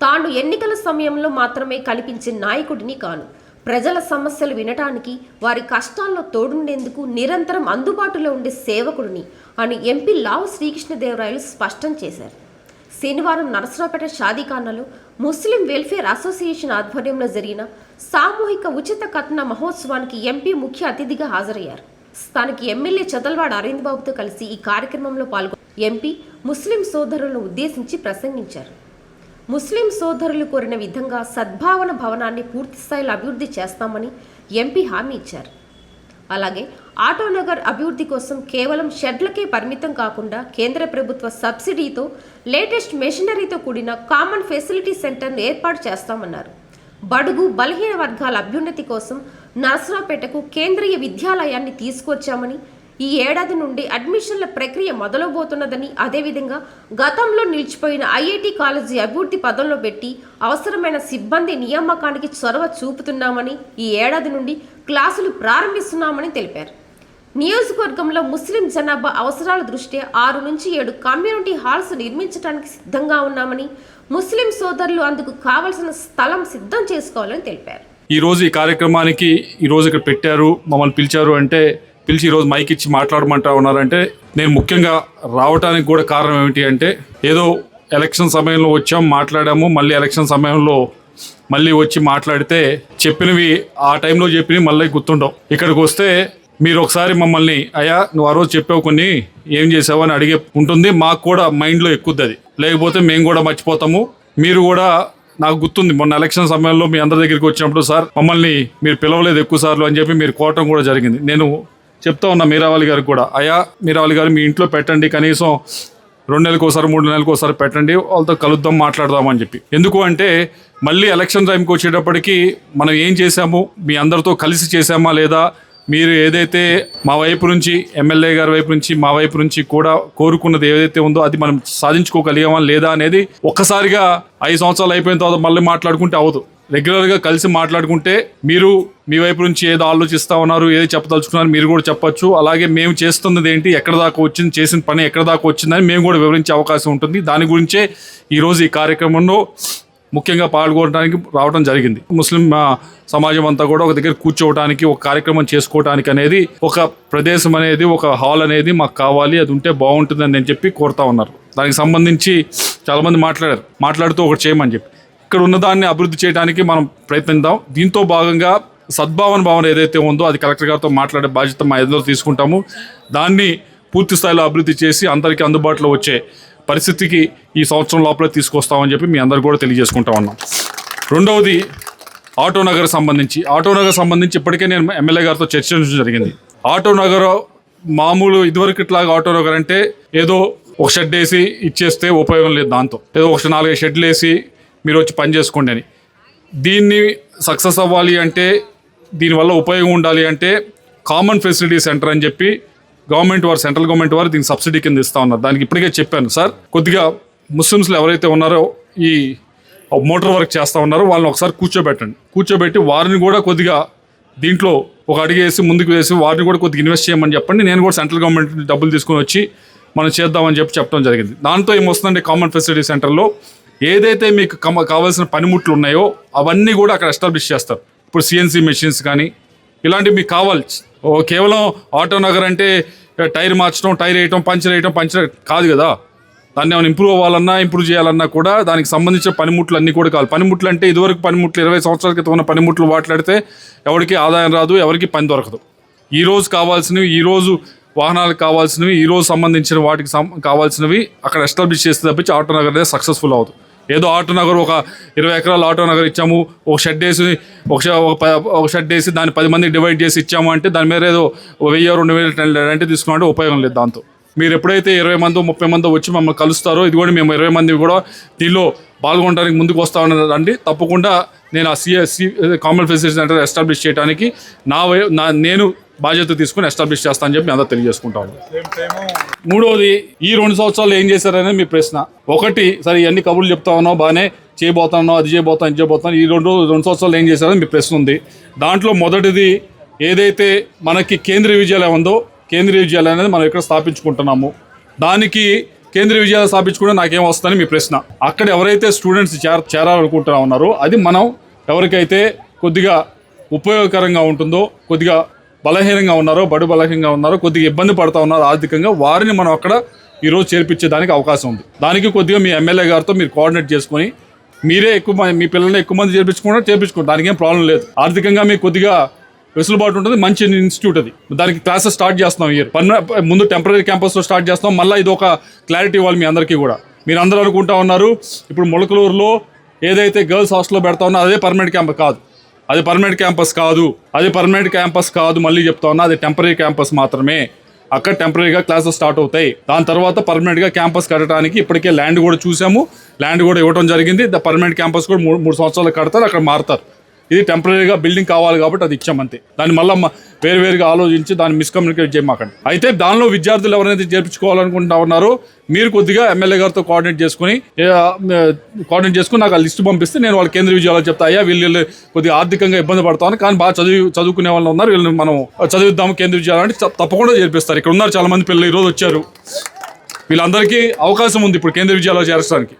తాను ఎన్నికల సమయంలో మాత్రమే కనిపించే నాయకుడిని కాను, ప్రజల సమస్యలు వినటానికి, వారి కష్టాల్లో తోడుండేందుకు నిరంతరం అందుబాటులో ఉండే సేవకుడిని అని ఎంపీ లావు శ్రీకృష్ణదేవరాయలు స్పష్టం చేశారు. శనివారం నరసరావుపేట షాదీఖానాలో ముస్లిం వెల్ఫేర్ అసోసియేషన్ ఆధ్వర్యంలో జరిగిన సామూహిక ఉచిత కట్న మహోత్సవానికి ఎంపీ ముఖ్య అతిథిగా హాజరయ్యారు. స్థానిక ఎమ్మెల్యే చదల్వాడ అరవింద్ బాబుతో కలిసి ఈ కార్యక్రమంలో పాల్గొన్న ఎంపీ ముస్లిం సోదరులను ఉద్దేశించి ప్రసంగించారు. ముస్లిం సోదరులు కోరిన విధంగా సద్భావన భవనాన్ని పూర్తి స్థాయిలో అభివృద్ధి చేస్తామని ఎంపీ హామీ ఇచ్చారు. అలాగే ఆటోనగర్ అభివృద్ధి కోసం కేవలం షెడ్లకే పరిమితం కాకుండా కేంద్ర ప్రభుత్వ సబ్సిడీతో లేటెస్ట్ మెషినరీతో కూడిన కామన్ ఫెసిలిటీ సెంటర్ను ఏర్పాటు చేస్తామన్నారు. బడుగు బలహీన వర్గాల అభ్యున్నతి కోసం నరసరావుపేటకు కేంద్రీయ విద్యాలయాన్ని తీసుకొచ్చామని, ఈ ఏడాది నుండి అడ్మిషన్ల ప్రక్రియ మొదలవబోతున్నదని, అదేవిధంగా గతంలో నిలిచిపోయిన ఐఐటి కాలేజీ అభివృద్ధి పదంలో పెట్టి అవసరమైన సిబ్బంది నియామకానికి చొరవ చూపుతున్నామని, ఈ ఏడాది నుండి క్లాసులు ప్రారంభిస్తున్నామని తెలిపారు. నియోజకవర్గంలో ముస్లిం జనాభా అవసరాల దృష్ట్యా 6 నుంచి 7 కమ్యూనిటీ హాల్స్ నిర్మించడానికి సిద్ధంగా ఉన్నామని, ముస్లిం సోదరులు అందుకు కావలసిన స్థలం సిద్ధం చేసుకోవాలని తెలిపారు. ఈరోజు ఈ కార్యక్రమానికి ఈరోజు ఇక్కడ పెట్టారు, మమ్మల్ని పిలిచారు అంటే పిలిచి ఈరోజు మైక్ ఇచ్చి మాట్లాడమంటా ఉన్నారంటే నేను ముఖ్యంగా రావడానికి కూడా కారణం ఏమిటి అంటే, ఏదో ఎలక్షన్ సమయంలో వచ్చాం మాట్లాడాము, మళ్ళీ ఎలక్షన్ సమయంలో మళ్ళీ వచ్చి మాట్లాడితే చెప్పినవి ఆ టైంలో చెప్పినవి మళ్ళీ గుర్తుండవు. ఇక్కడికి వస్తే మీరు ఒకసారి మమ్మల్ని అయ్యా నువ్వు ఆ రోజు చెప్పావు కొన్ని ఏం చేసావు అని అడిగే ఉంటుంది. మాకు కూడా మైండ్లో ఎక్కుద్ది అది, లేకపోతే మేము కూడా మర్చిపోతాము. మీరు కూడా నాకు గుర్తుంది మొన్న ఎలక్షన్ సమయంలో మీ అందరి దగ్గరికి వచ్చినప్పుడు సార్ మమ్మల్ని మీరు పిలవలేదు ఎక్కువ సార్లు అని చెప్పి మీరు కోవటం కూడా జరిగింది. నేను చెప్తా ఉన్నా మీరావాలి గారికి కూడా, అయ్యా మీరావాలి గారు మీ ఇంట్లో పెట్టండి, కనీసం 2 నెలలకు ఒకసారి 3 నెలలకు ఒకసారి పెట్టండి, వాళ్ళతో కలుద్దాం మాట్లాడదామని చెప్పి. ఎందుకు అంటే మళ్ళీ ఎలక్షన్ టైంకి వచ్చేటప్పటికి మనం ఏం చేశాము, మీ అందరితో కలిసి చేశామా లేదా, మీరు ఏదైతే మా వైపు నుంచి ఎమ్మెల్యే గారి వైపు నుంచి మా వైపు నుంచి కూడా కోరుకున్నది ఏదైతే ఉందో అది మనం సాధించుకోగలిగామా లేదా అనేది ఒక్కసారిగా 5 సంవత్సరాలు అయిపోయిన తర్వాత మళ్ళీ మాట్లాడుకుంటే అవదు. రెగ్యులర్గా కలిసి మాట్లాడుకుంటే మీరు మీ వైపు నుంచి ఏదో ఆలోచిస్తూ ఉన్నారు, ఏదో చెప్పదలుచుకున్నారు మీరు కూడా చెప్పొచ్చు. అలాగే మేము చేస్తున్నది ఏంటి, ఎక్కడ దాకా వచ్చింది, చేసిన పని ఎక్కడ దాకా వచ్చిందని మేము కూడా వివరించే అవకాశం ఉంటుంది. దాని గురించే ఈరోజు ఈ కార్యక్రమంలో ముఖ్యంగా పాల్గొనడానికి రావడం జరిగింది. ముస్లిం సమాజం అంతా కూడా ఒక దగ్గర కూర్చోవడానికి, ఒక కార్యక్రమం చేసుకోవడానికి అనేది ఒక ప్రదేశం అనేది, ఒక హాల్ అనేది మాకు కావాలి, అది ఉంటే బాగుంటుందని నేను చెప్పి కోరుతా ఉన్నారు. దానికి సంబంధించి చాలామంది మాట్లాడుతూ ఒకటి చేయమని చెప్పి ఇక్కడ ఉన్నదాన్ని అభివృద్ధి చేయడానికి మనం ప్రయత్నిద్దాం. దీంతో భాగంగా సద్భావన భవన్ ఏదైతే ఉందో అది కలెక్టర్ గారితో మాట్లాడే బాధ్యత మా ఎదురు తీసుకుంటాము. దాన్ని పూర్తి స్థాయిలో అభివృద్ధి చేసి అందరికీ అందుబాటులో వచ్చే పరిస్థితికి ఈ సంవత్సరం లోపలే తీసుకొస్తామని చెప్పి మీ అందరు కూడా తెలియజేసుకుంటా ఉన్నాం. రెండవది ఆటోనగర్ సంబంధించి ఇప్పటికే నేను ఎమ్మెల్యే గారితో చర్చించడం జరిగింది. ఆటోనగర్ మామూలు ఇదివరకు ఇట్లాగా ఆటోనగర్ అంటే ఏదో ఒక షెడ్ వేసి ఇచ్చేస్తే ఉపయోగం లేదు, దాంతో ఏదో ఒక 4-5 షెడ్లు వేసి మీరు వచ్చి పని చేసుకోండి అని. దీన్ని సక్సెస్ అవ్వాలి అంటే, దీనివల్ల ఉపయోగం ఉండాలి అంటే కామన్ ఫెసిలిటీ సెంటర్ అని చెప్పి సెంట్రల్ గవర్నమెంట్ వారు దీనికి సబ్సిడీ కింద ఇస్తూ ఉన్నారు. దానికి ఇప్పటికే చెప్పాను సార్, కొద్దిగా ముస్లిమ్స్లో ఎవరైతే ఉన్నారో ఈ మోటార్ వర్క్ చేస్తూ ఉన్నారో వాళ్ళని ఒకసారి కూర్చోబెట్టి వారిని కూడా కొద్దిగా దీంట్లో ఒక అడుగు వేసి ముందుకు వేసి వారిని కూడా కొద్దిగా ఇన్వెస్ట్ చేయమని చెప్పండి. నేను కూడా సెంట్రల్ గవర్నమెంట్ డబ్బులు తీసుకొని వచ్చి మనం చేద్దామని చెప్పడం జరిగింది. దాంతో ఏమొస్తుందంటే కామన్ ఫెసిలిటీ సెంటర్లో ఏదైతే మీకు కావాల్సిన పనిముట్లు ఉన్నాయో అవన్నీ కూడా అక్కడ ఎస్టాబ్లిష్ చేస్తారు. ఇప్పుడు సిఎన్సీ మెషిన్స్ కానీ ఇలాంటివి మీకు కావాలి. కేవలం ఆటోనగర్ అంటే టైర్ మార్చడం, టైర్ వేయటం, పంచర్ కాదు కదా. దాన్ని ఏమైనా ఇంప్రూవ్ చేయాలన్నా కూడా దానికి సంబంధించిన పనిముట్లు అన్నీ కూడా కావాలి. పనిముట్లు అంటే ఇదివరకు పనిముట్లు 20 సంవత్సరాల క్రితం ఉన్న పనిముట్లు మాట్లాడితే ఎవరికి ఆదాయం రాదు, ఎవరికి పని దొరకదు. ఈరోజు కావాల్సినవి, ఈరోజు వాహనాలకు కావాల్సినవి, ఈరోజు సంబంధించిన వాటికి కావాల్సినవి అక్కడ ఎస్టాబ్లిష్ చేస్తే తప్పించి ఆటోనగర్ అనేది సక్సెస్ఫుల్ అవుతుంది. ఏదో ఆటోనగర్ ఒక 20 ఎకరాల ఆటోనగర్ ఇచ్చాము, ఒక షెడ్ వేసి దాన్ని 10 మందికి డివైడ్ చేసి ఇచ్చాము అంటే దాని మీద ఏదో 1000-2000 రెంట్ తీసుకున్నామంటే ఉపయోగం లేదు. దాంతో మీరు ఎప్పుడైతే 20 మందో 30 మందో వచ్చి మమ్మల్ని కలుస్తారో, ఇది కూడా మేము 20 మంది కూడా దీనిలో పాల్గొనడానికి ముందుకు వస్తా ఉన్నారండి. తప్పకుండా నేను ఆ కామన్ ఫెసిలిటీ సెంటర్ ఎస్టాబ్లిష్ చేయడానికి నేను బాధ్యత తీసుకుని ఎస్టాబ్లిష్ చేస్తానని చెప్పి అందరూ తెలియజేసుకుంటాను. మూడవది, ఈ 2 సంవత్సరాలు ఏం చేశారనేది మీ ప్రశ్న. ఒకటి, సరే ఇవన్నీ కబుర్లు చెప్తా ఉన్నావు, బాగానే చేయబోతున్నావు, అది చేయబోతాను, ఈ 2 సంవత్సరాలు ఏం చేశారని మీ ప్రశ్న ఉంది. దాంట్లో మొదటిది ఏదైతే మనకి కేంద్రీయ విద్యాలయం ఉందో, కేంద్రీయ విద్యాలయం అనేది మనం ఇక్కడ స్థాపించుకుంటున్నాము. దానికి కేంద్రీయ విద్యాలయాలు స్థాపించుకుంటే నాకేం వస్తుందని మీ ప్రశ్న. అక్కడ ఎవరైతే స్టూడెంట్స్ చేరాలనుకుంటా ఉన్నారో అది మనం ఎవరికైతే కొద్దిగా ఉపయోగకరంగా ఉంటుందో, కొద్దిగా బలహీనంగా ఉన్నారో, బలహీనంగా ఉన్నారో, కొద్దిగా ఇబ్బంది పడుతూ ఉన్నారో ఆర్థికంగా, వారిని మనం అక్కడ ఈరోజు చేర్పించేదానికి అవకాశం ఉంది. దానికి కొద్దిగా మీ ఎమ్మెల్యే గారితో మీరు కోఆర్డినేట్ చేసుకొని మీరే మీ పిల్లల్ని ఎక్కువ మంది చేర్పించుకుంటారు, దానికి ఏం ప్రాబ్లం లేదు. ఆర్థికంగా మీకు కొద్దిగా వెసులుబాటు ఉంటుంది. మంచి ఇన్స్టిట్యూట్ అది. దానికి క్లాసెస్ స్టార్ట్ చేస్తున్నాం ఇయర్. ముందు టెంపరీ క్యాంపస్లో స్టార్ట్ చేస్తాం. మళ్ళీ ఇది ఒక క్లారిటీ ఇవ్వాలి మీ అందరికీ కూడా. మీరు అందరూ అనుకుంటా ఉన్నారు ఇప్పుడు మొలకలూరులో ఏదైతే గర్ల్స్ హాస్టల్లో పెడతా ఉన్నా అదే పర్మనెంట్ క్యాంపస్ కాదు. అది పర్మనెంట్ క్యాంపస్ కాదు. మళ్ళీ చెప్తా ఉన్నా, అది టెంపరీ క్యాంపస్ మాత్రమే. అక్కడ టెంపరీగా క్లాసెస్ స్టార్ట్ అవుతాయి. దాని తర్వాత పర్మనెంట్గా క్యాంపస్ కట్టడానికి ఇప్పటికే ల్యాండ్ కూడా చూసాము. ల్యాండ్ కూడా ఇవ్వడం జరిగింది. పర్మనెంట్ క్యాంపస్ కూడా 3 సంవత్సరాలు కడతారు, అక్కడ మారుతారు. ఇది టెంపరీగా బిల్డింగ్ కావాలి కాబట్టి అది ఇచ్చామంతే. దాన్ని మళ్ళీ వేరువేరుగా ఆలోచించి దాన్ని మిస్కమ్యూనికేట్ చేయమాకండి. అయితే దానిలో విద్యార్థులు ఎవరైతే చేర్పించుకోవాలనుకుంటా ఉన్నారో మీరు కొద్దిగా ఎమ్మెల్యే గారితో కోఆర్డినేట్ చేసుకుని నాకు ఆ లిస్టు పంపిస్తే నేను వాళ్ళ కేంద్రీయ విద్యాలయాలు చెప్తా, అయ్యా వీళ్ళు కొద్దిగా ఆర్థికంగా ఇబ్బంది పడతాను కానీ బాగా చదువుకునే వాళ్ళు ఉన్నారు, వీళ్ళని మనం చదివిద్దాము కేంద్రీయ విద్యాలయం అంటే తప్పకుండా చేర్పిస్తారు. ఇక్కడ ఉన్నారు చాలా మంది పిల్లలు ఈరోజు వచ్చారు. వీళ్ళందరికీ అవకాశం ఉంది ఇప్పుడు కేంద్రీయ విద్యాలయాలు చేర్చడానికి.